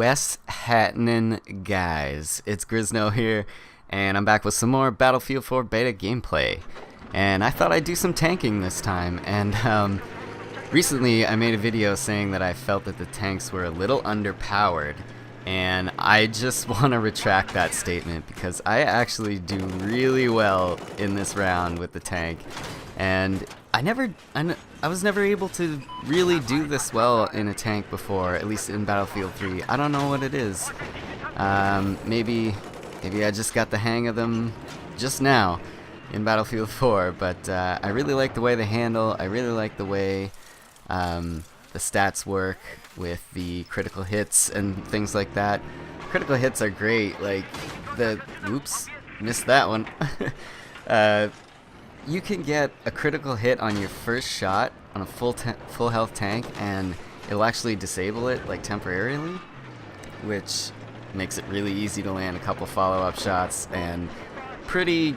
West Hatnin guys, it's Grizno here, and I'm back with some more Battlefield 4 beta gameplay. And I thought I'd do some tanking this time, and recently I made a video saying that I felt that the tanks were a little underpowered, and I just want to retract that statement because I actually do really well in this round with the tank, and I was never able to really do this well in a tank before, at least in Battlefield 3. I don't know what it is. Maybe I just got the hang of them just now in Battlefield 4, but I really like the way they handle. I really like the way the stats work with the critical hits and things like that. Critical hits are great. Like oops, missed that one. You can get a critical hit on your first shot on a full health tank, and it'll actually disable it like temporarily, which makes it really easy to land a couple follow-up shots and pretty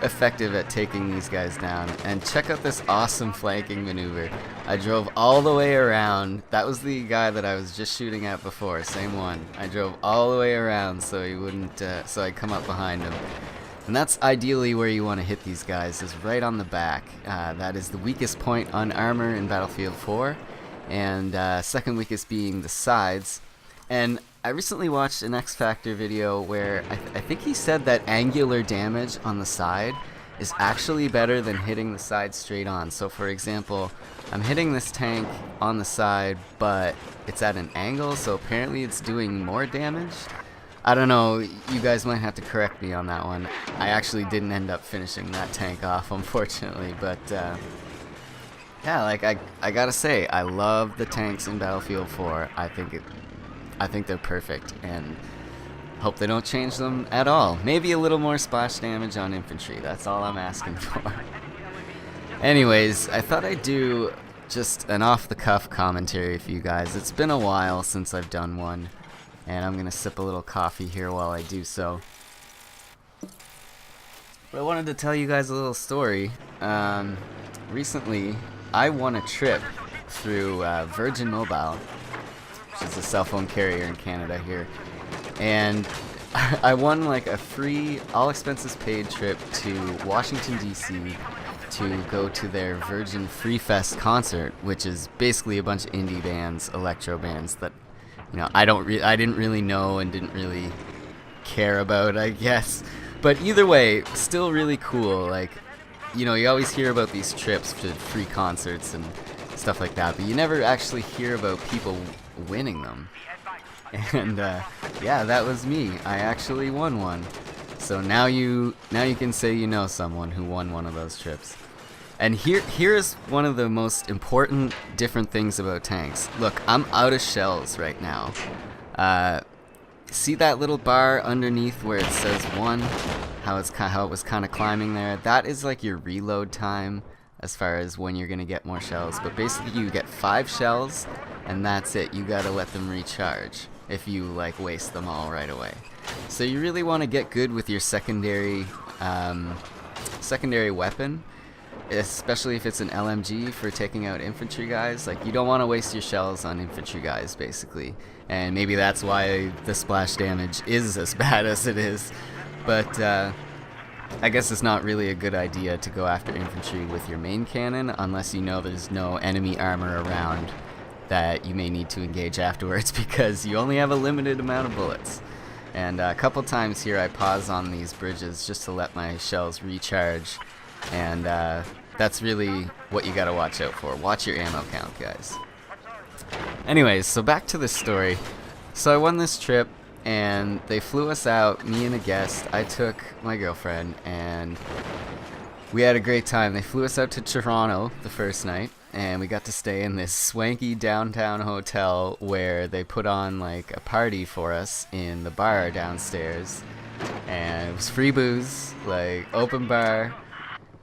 effective at taking these guys down. And check out this awesome flanking maneuver. I drove all the way around. That was the guy that I was just shooting at before, same one. I drove all the way around so he wouldn't, so I'd come up behind him. And that's ideally where you want to hit these guys, is right on the back. That is the weakest point on armor in Battlefield 4, and second weakest being the sides. And I recently watched an X Factor video where I think he said that angular damage on the side is actually better than hitting the side straight on. So for example, I'm hitting this tank on the side, but it's at an angle, so apparently it's doing more damage. I don't know, you guys might have to correct me on that one. I actually didn't end up finishing that tank off, unfortunately, but yeah, like I gotta say, I love the tanks in Battlefield 4. I think they're perfect, and hope they don't change them at all. Maybe a little more splash damage on infantry, that's all I'm asking for. Anyways, I thought I'd do just an off-the-cuff commentary for you guys. It's been a while since I've done one, and I'm gonna sip a little coffee here while I do so. But I wanted to tell you guys a little story. Recently, I won a trip through Virgin Mobile, which is a cell phone carrier in Canada here, and I won like a free, all expenses paid trip to Washington D.C. to go to their Virgin FreeFest concert, which is basically a bunch of indie bands, electro bands that, you know, I didn't really know and didn't really care about, I guess. But either way, still really cool. Like, you know, you always hear about these trips to free concerts and stuff like that, but you never actually hear about people winning them. And yeah, that was me. I actually won one. So now you can say you know someone who won one of those trips. And here's one of the most important different things about tanks. Look, I'm out of shells right now. See that little bar underneath where it says 1? How it was kind of climbing there? That is like your reload time as far as when you're gonna get more shells. But basically, you get 5 shells, and that's it. You gotta let them recharge if you like waste them all right away. So you really want to get good with your secondary weapon, especially if it's an LMG for taking out infantry guys. Like, you don't want to waste your shells on infantry guys, basically. And maybe that's why the splash damage is as bad as it is. But I guess it's not really a good idea to go after infantry with your main cannon unless you know there's no enemy armor around that you may need to engage afterwards, because you only have a limited amount of bullets. And a couple times here I pause on these bridges just to let my shells recharge, and that's really what you gotta watch out for. Watch your ammo count, guys. Anyways, so back to this story. So I won this trip, and they flew us out, me and a guest. I took my girlfriend, and we had a great time. They flew us out to Toronto the first night, and we got to stay in this swanky downtown hotel where they put on like a party for us in the bar downstairs, and it was free booze, like open bar,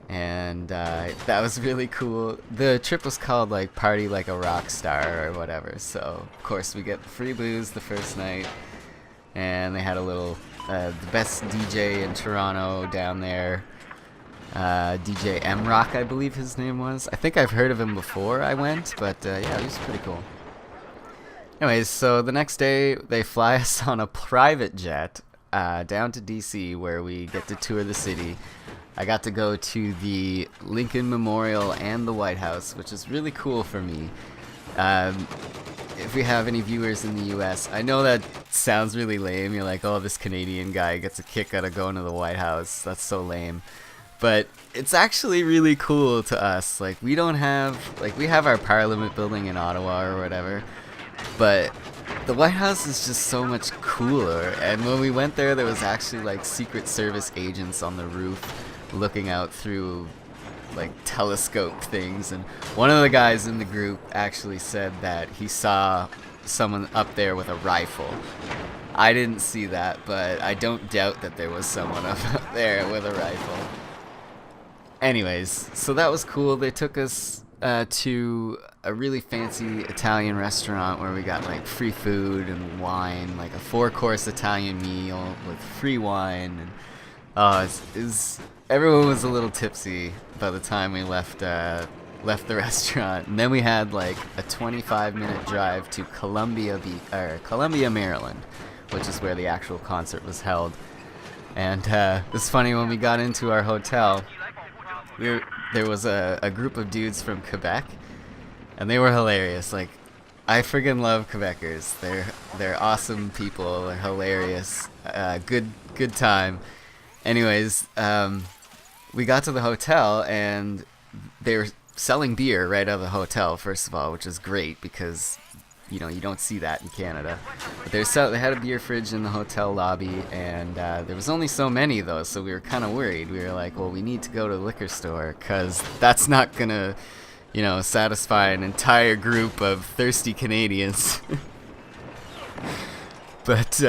and that was really cool. The trip was called like Party Like a Rock Star or whatever, so of course we get the free booze the first night, and they had a little the best DJ in Toronto down there, DJ M-Rock, I believe his name was. I think I've heard of him before I went, but yeah, he was pretty cool. Anyways, so the next day they fly us on a private jet down to D.C. where we get to tour the city. I got to go to the Lincoln Memorial and the White House, which is really cool for me. If we have any viewers in the US, I know that sounds really lame. You're like, oh, this Canadian guy gets a kick out of going to the White House. That's so lame. But it's actually really cool to us. Like, we don't have, like, we have our Parliament building in Ottawa or whatever, but the White House is just so much cooler. And when we went there was actually like Secret Service agents on the roof looking out through like telescope things, and one of the guys in the group actually said that he saw someone up there with a rifle. I didn't see that, but I don't doubt that there was someone up there with a rifle. Anyways, so that was cool. They took us to a really fancy Italian restaurant where we got like free food and wine, like a 4-course Italian meal with free wine, and everyone was a little tipsy by the time we left the restaurant. And then we had like a 25-minute drive to Columbia, Maryland, which is where the actual concert was held. And it's funny, when we got into our hotel, there was a group of dudes from Quebec, and they were hilarious. Like, I friggin' love Quebecers. They're awesome people. They're hilarious. Good time. Anyways, we got to the hotel, and they were selling beer right out of the hotel, first of all, which is great because, you know, you don't see that in Canada. But they had a beer fridge in the hotel lobby, and there was only so many, though, so we were kind of worried. We were like, well, we need to go to the liquor store because that's not going to, you know, satisfy an entire group of thirsty Canadians. But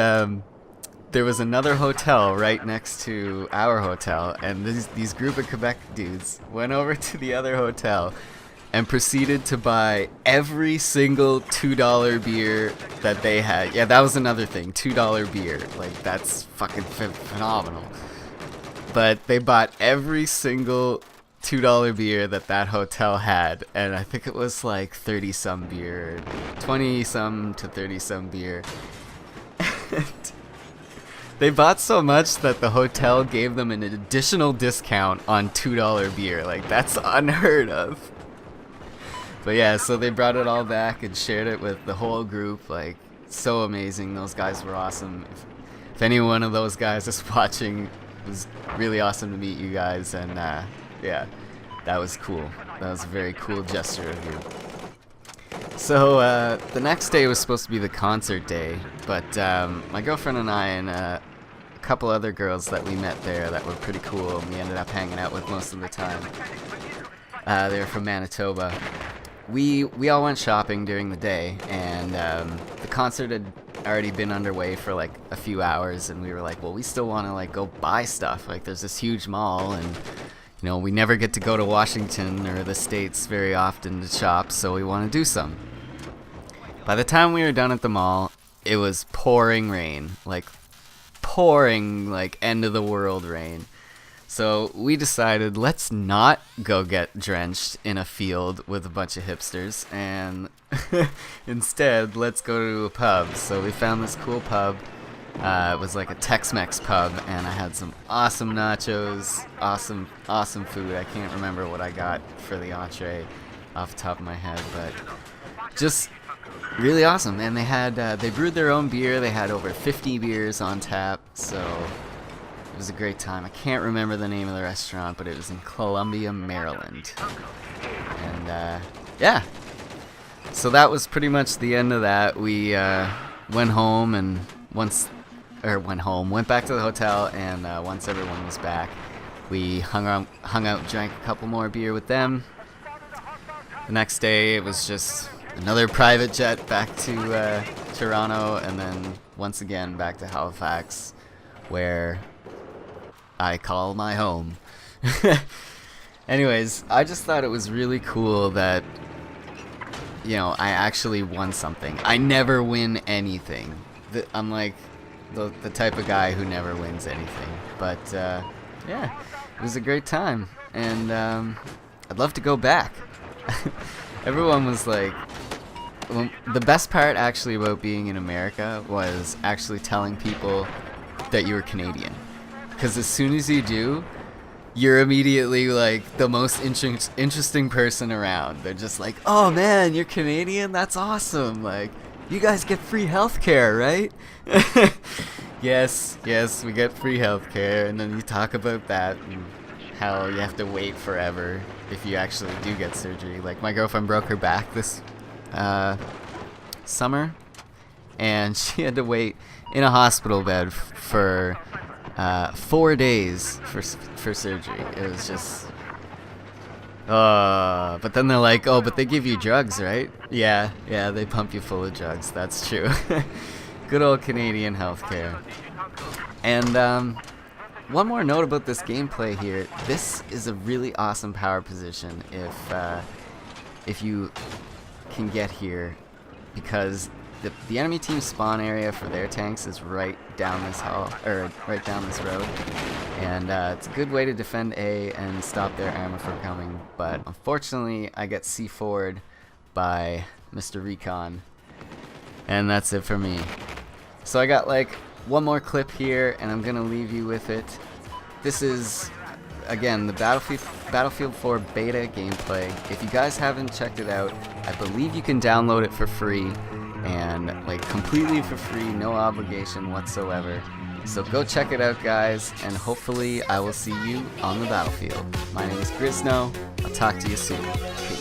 there was another hotel right next to our hotel, and these group of Quebec dudes went over to the other hotel and proceeded to buy every single $2 beer that they had. Yeah, that was another thing, $2 beer. Like, that's fucking phenomenal. But they bought every single $2 beer that hotel had, and I think it was like 30-some beer, 20-some to 30-some beer. They bought so much that the hotel gave them an additional discount on $2 beer. Like, that's unheard of. But yeah, so they brought it all back and shared it with the whole group. Like, so amazing. Those guys were awesome. If any one of those guys is watching, it was really awesome to meet you guys. And yeah, that was cool. That was a very cool gesture of you. So the next day was supposed to be the concert day, but my girlfriend and I and a couple other girls that we met there that were pretty cool, and we ended up hanging out with most of the time. They were from Manitoba. We all went shopping during the day, and the concert had already been underway for like a few hours, and we were like, well, we still want to like go buy stuff. Like, there's this huge mall, and you know, we never get to go to Washington or the States very often to shop, so we want to do some. By the time we were done at the mall, it was pouring rain, like pouring, like end of the world rain. So we decided, let's not go get drenched in a field with a bunch of hipsters, and instead, let's go to a pub. So we found this cool pub. It was like a Tex-Mex pub, and I had some awesome nachos, awesome food. I can't remember what I got for the entree off the top of my head, but just really awesome. And they brewed their own beer. They had over 50 beers on tap, so it was a great time. I can't remember the name of the restaurant, but it was in Columbia, Maryland. And yeah, so that was pretty much the end of that. We went home, and went back to the hotel, and once everyone was back, we hung out, drank a couple more beer with them. The next day, it was just another private jet back to Toronto, and then once again back to Halifax, where I call my home. Anyways, I just thought it was really cool that, you know, I actually won something. I never win anything. I'm like the type of guy who never wins anything. But yeah, it was a great time, and I'd love to go back. Everyone was like, the best part actually about being in America was actually telling people that you were Canadian, because as soon as you do, you're immediately like the most interesting person around. They're just like, oh man, you're Canadian? That's awesome. Like, you guys get free healthcare, right? Yes, we get free healthcare, and then you talk about that and how you have to wait forever if you actually do get surgery. Like, my girlfriend broke her back this summer, and she had to wait in a hospital bed for 4 days for surgery. It was just but then they're like, oh, but they give you drugs, right? Yeah, they pump you full of drugs. That's true. Good old Canadian healthcare. And one more note about this gameplay here. This is a really awesome power position if you can get here, because the enemy team spawn area for their tanks is right down this hall, or right down this road, and it's a good way to defend A and stop their armor from coming. But unfortunately, I get C4'd by Mr. Recon, and that's it for me. So I got like one more clip here, and I'm gonna leave you with it. This is, again, the Battlefield 4 beta gameplay. If you guys haven't checked it out, I believe you can download it for free, and like completely for free, no obligation whatsoever. So go check it out, guys, and hopefully I will see you on the battlefield. My name is Griz. I'll talk to you soon. Peace.